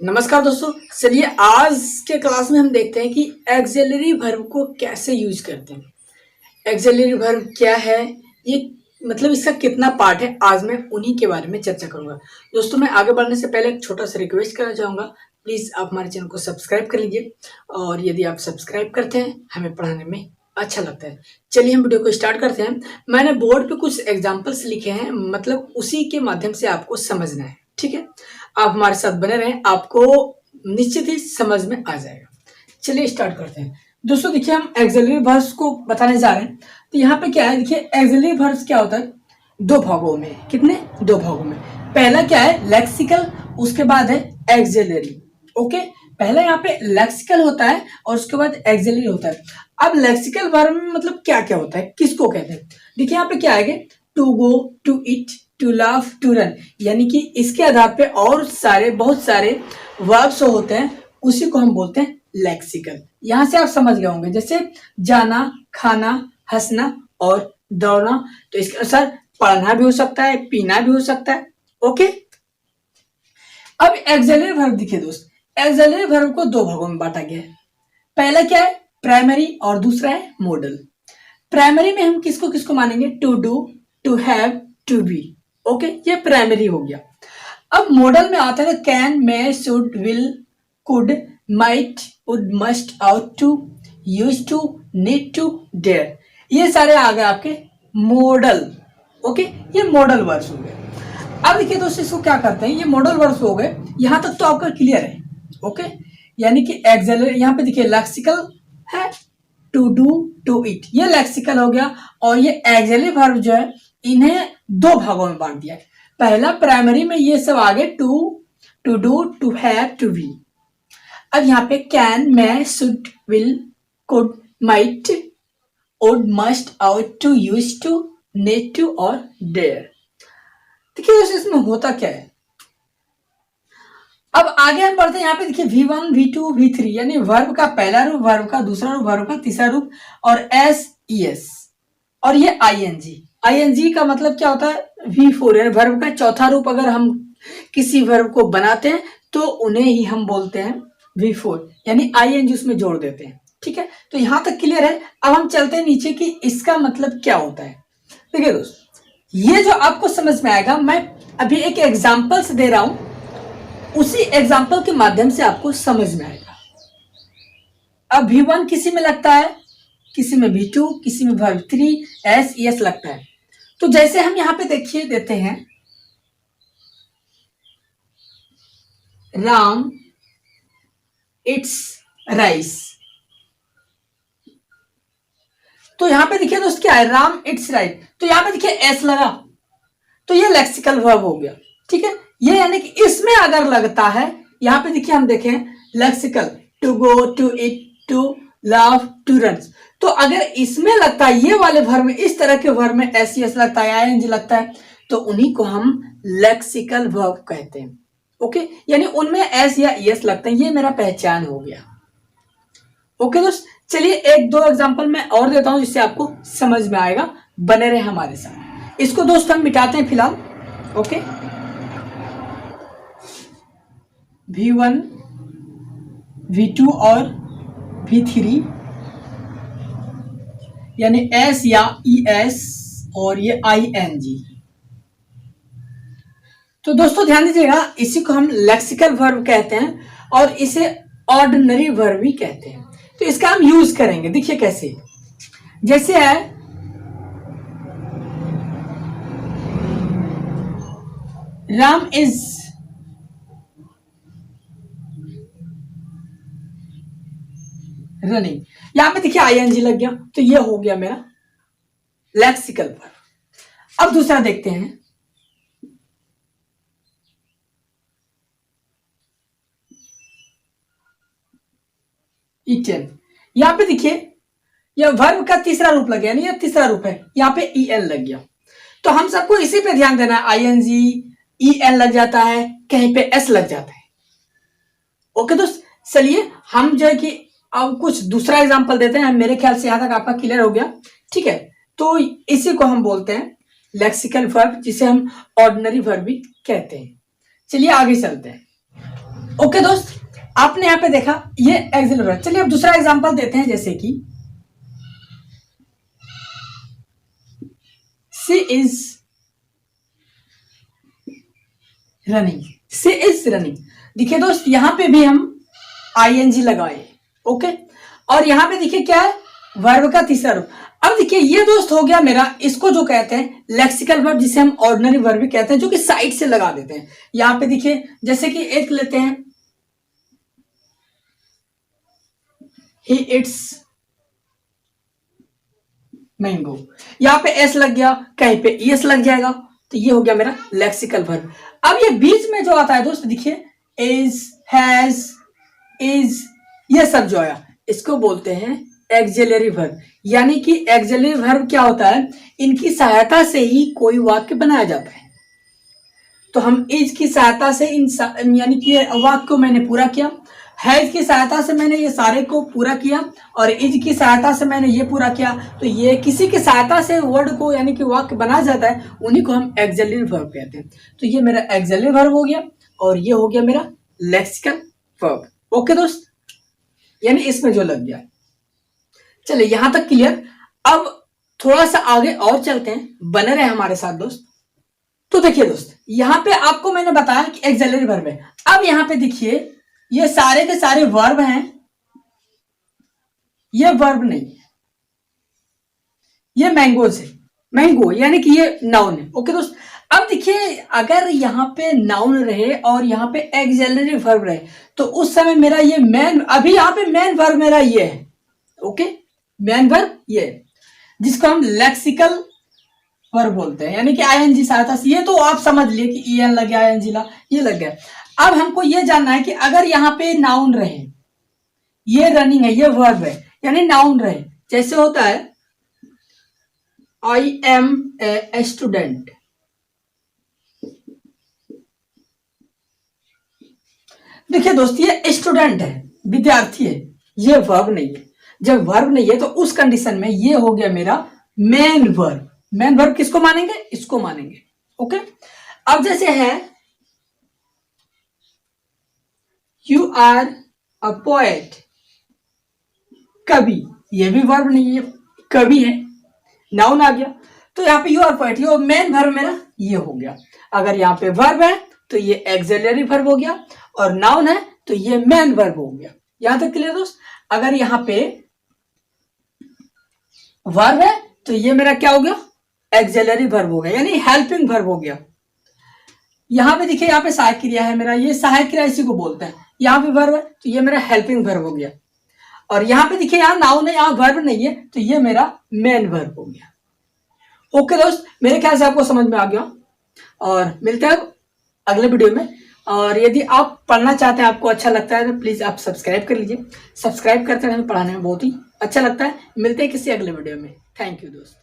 नमस्कार दोस्तों। चलिए आज के क्लास में हम देखते हैं कि एक्सिलरी वर्ब को कैसे यूज करते हैं। एक्सिलरी वर्ब क्या है, ये मतलब इसका कितना पार्ट है, आज मैं उन्हीं के बारे में चर्चा करूंगा। दोस्तों मैं आगे बढ़ने से पहले एक छोटा सा रिक्वेस्ट करना चाहूंगा, प्लीज आप हमारे चैनल को सब्सक्राइब कर लीजिए और यदि आप सब्सक्राइब करते हैं हमें पढ़ाने में अच्छा लगता है। चलिए हम वीडियो को स्टार्ट करते हैं। मैंने बोर्ड पे कुछ एग्जाम्पल्स लिखे हैं, मतलब उसी के माध्यम से आपको समझना है, ठीक है। आप हमारे साथ बने रहें, आपको निश्चित ही समझ में आ जाएगा। चलिए स्टार्ट करते हैं। दोस्तों देखिए हम एक्सिलरी वर्ब्स को बताने जा रहे हैं। तो यहाँ पे क्या है, देखिए एक्सिलरी वर्ब्स क्या होता है, दो भागों में। कितने? दो भागों में। पहला क्या है, लेक्सिकल, उसके बाद है एक्सिलरी। ओके, पहले यहाँ पे लेक्सिकल होता है और उसके बाद एक्सिलरी होता है। अब लेक्सिकल वर्ब में मतलब क्या क्या होता है, किसको कहते हैं। देखिए यहाँ पे क्या आएगा, to go, to eat, to laugh, to run, यानी कि इसके आधार पे और बहुत सारे वर्ब्स होते हैं, उसी को हम बोलते हैं लेक्सिकल। यहां से आप समझ गए होंगे, जैसे जाना, खाना, हंसना और दौड़ना। तो इसके अनुसार पढ़ना भी हो सकता है, पीना भी हो सकता है। ओके, अब एक्सिलरी वर्ब देखिए दोस्त, एक्सिलरी वर्ब को दो भागों में बांटा गया है। पहला क्या है, प्राइमरी, और दूसरा है मॉडल। प्राइमरी में हम किसको किसको मानेंगे, to do, to have, to be. Okay, ये प्राइमरी हो गया। अब मॉडल में आता है can, may, should, will, could, might, would, must, ought to, use to, need to, dare. ये सारे आ गए आपके मॉडल। ओके, ये मॉडल वर्ड्स हो गए। अब देखिए दोस्तों इसको क्या करते हैं, ये मॉडल वर्ड्स हो गए। यहां तक तो आपका क्लियर है। ओके, यानी कि एक्सिलरी, यहाँ पे देखिए लेक्सिकल है, टू डू, टू ईट, ये लेक्सिकल हो गया। और ये एक्सिलरी वर्ब जो है, इन्हें दो भागों में बांट दिया है। पहला प्राइमरी में ये सब आगे to do, to have, to be. अब यहाँ पे can, may, should, will, could, might, would, must, ought to, use to, need to और डेयर। देखिए दोस्तों इसमें होता क्या है। अब आगे हम बढ़ते हैं, यहाँ पे देखिए V1, V2, V3, यानी वर्ब का पहला रूप, वर्ब का दूसरा रूप, वर्ब का तीसरा रूप, और एस, ES, और ये ING का मतलब क्या होता है, V4, यानी वर्ब का चौथा रूप। अगर हम किसी वर्ब को बनाते हैं तो उन्हें ही हम बोलते हैं V4, यानी ING उसमें जोड़ देते हैं। ठीक है, तो यहां तक क्लियर है। अब हम चलते हैं नीचे कि इसका मतलब क्या होता है। देखिए दोस्त, ये जो आपको समझ में आएगा, मैं अभी एक एग्जाम्पल्स दे रहा हूं, उसी एग्जाम्पल के माध्यम से आपको समझ में आएगा। अब V1 किसी में लगता है, किसी में V2, किसी में V3, S, ES लगता है। तो जैसे हम यहां पे देखिए देते हैं, राम इट्स राइस। तो यहां पे देखिए दोस्त क्या है, राम इट्स राइस। तो यहां पे देखिए S लगा, तो ये लेक्सिकल वर्ब हो गया। ठीक है, ये यानी कि इसमें अगर लगता है, यहां पे देखिए हम देखें lexical, to go, to eat, to love, to run. तो अगर इसमें लगता है, ये वाले वर्ब में, इस तरह के वर्ब में SES लगता है, ING लगता है, तो उन्हीं को हम लेक्सिकल वर्ब कहते हैं। ओके, यानी उनमें S या ES लगते हैं। ये मेरा पहचान हो गया। ओके दोस्त, चलिए एक दो एग्जांपल मैं और देता हूं जिससे आपको समझ में आएगा। बने रहे हमारे साथ। इसको दोस्त हम मिटाते हैं फिलहाल। ओके, V1, V2 और V3, यानी S या ES और ये ING। तो दोस्तों ध्यान दीजिएगा, इसी को हम लेक्सिकल वर्ब कहते हैं और इसे ऑर्डिनरी वर्ब भी कहते हैं। तो इसका हम यूज करेंगे, देखिए कैसे। जैसे है राम इज रनिंग, यहां पे देखिए ING लग गया, तो ये हो गया मेरा लेक्सिकल वर्ब। अब दूसरा देखते हैं, ईटन। यहां पे देखिए यह वर्ब का तीसरा रूप लग गया, ये तीसरा रूप है, यहां पे EL लग गया। तो हम सबको इसी पे ध्यान देना है, ING, EL लग जाता है, कहीं पे S लग जाता है। ओके दोस्त, चलिए हम जो है कि अब कुछ दूसरा एग्जांपल देते हैं। मेरे ख्याल से यहां तक आपका क्लियर हो गया। ठीक है, तो इसी को हम बोलते हैं लेक्सिकल वर्ब, जिसे हम ऑर्डिनरी वर्ब भी कहते हैं। चलिए आगे चलते हैं। ओके दोस्त, आपने यहाँ पे देखा ये एक्सिलरी वर्ब। चलिए अब दूसरा एग्जांपल देते हैं, जैसे कि she is running. She is running. देखिए दोस्त, यहां पे भी हम आईएनजी लगाए। ओके, और यहां पे देखिए क्या है, वर्ब का तीसरा रूप। अब देखिए ये दोस्त हो गया मेरा, इसको जो कहते हैं लेक्सिकल वर्ब, जिसे हम ऑर्डिनरी वर्ब भी कहते हैं, जो कि साइड से लगा देते हैं। यहां पे देखिए जैसे कि एक लेते हैं, ही इट्स मैंगो। यहां पे एस लग गया, कहीं पे एस लग जाएगा, तो ये हो गया मेरा लेक्सिकल वर्ब। अब ये बीच में जो आता है दोस्त, देखिए इज, हैज, इज, ये सब जो आया इसको बोलते हैं एक्सिलरी वर्ब। यानी कि एक्सिलरी वर्ब क्या होता है, इनकी सहायता से ही कोई वाक्य बनाया जाता है। तो हम इज की सहायता से इन यानी कि वाक्य को मैंने पूरा किया, हैज की सहायता से मैंने ये सारे को पूरा किया, और इज की सहायता से मैंने ये पूरा किया। तो ये किसी की सहायता से वर्ड को यानी कि वाक्य बना जाता है, उन्हीं को हम एक्सिलरी वर्ब कहते हैं। तो ये मेरा एक्सिलरी वर्ब हो गया, और ये हो गया मेरा लेक्सिकल वर्ब। ओके दोस्त, यानी इसमें जो लग गया। चलिए यहां तक क्लियर। अब थोड़ा सा आगे और चलते हैं, बने रहे हमारे साथ दोस्त। तो देखिए दोस्त, यहां पे आपको मैंने बताया कि एक्सिलरी वर्ब है। अब यहां पे देखिए ये सारे के सारे वर्ब हैं, ये वर्ब नहीं है, ये मैंगोज है। मैंगो यानी कि ये नाउन है। ओके दोस्त, अब देखिए अगर यहाँ पे नाउन रहे और यहाँ पे एक्सिलरी वर्ब रहे, तो उस समय मेरा ये मैन, अभी यहाँ पे मैन वर्ब मेरा ये है। ओके, मैन वर्ब ये है, जिसको हम लेक्सिकल वर्ब बोलते हैं, यानी कि आईएनजी सहायता से। ये तो आप समझ लिए कि ईएन लग गया, आईएनजी ला ये लग गया। अब हमको ये जानना है कि अगर यहाँ पे नाउन रहे, ये रनिंग है, ये वर्ब है, यानी नाउन रहे, जैसे होता है आई एम ए स्टूडेंट। देखिए दोस्त, ये स्टूडेंट है, विद्यार्थी है, ये वर्ब नहीं है। जब वर्ब नहीं है तो उस कंडीशन में ये हो गया मेरा मेन वर्ब। मेन वर्ब किसको मानेंगे, इसको मानेंगे। ओके, अब जैसे है यू आर अ पोएट, कवि, ये भी वर्ब नहीं है, कवि है, नाउन आ गया। तो यहाँ पे यू आर पोएट, ये मेन वर्ब मेरा ये हो गया। अगर यहाँ पे वर्ब है तो ये एक्सिलरी वर्ब हो गया, और नाउन है तो ये मेन वर्ब हो गया। यहां तक क्लियर दोस्त। अगर यहाँ पे वर्ब है तो ये मेरा क्या हो गया, एक्सिलरी वर्ब हो गया, यानी हेल्पिंग वर्ब हो गया। यहाँ पे देखिए, यहाँ पे सहायक क्रिया है मेरा, ये सहायक क्रिया इसी को बोलते हैं। यहाँ पे वर्ब है तो ये मेरा हेल्पिंग वर्ब हो गया, और यहाँ पे देखिए यहाँ नाउन है, यहाँ वर्ब नहीं है, तो ये मेरा मेन वर्ब हो गया। ओके दोस्त, मेरे ख्याल से आपको समझ में आ गया, और मिलते हैं अगले वीडियो में। और यदि आप पढ़ना चाहते हैं, आपको अच्छा लगता है, तो प्लीज आप सब्सक्राइब कर लीजिए। सब्सक्राइब करते रहें, हमें पढ़ाने में बहुत ही अच्छा लगता है। मिलते हैं किसी अगले वीडियो में। थैंक यू दोस्त।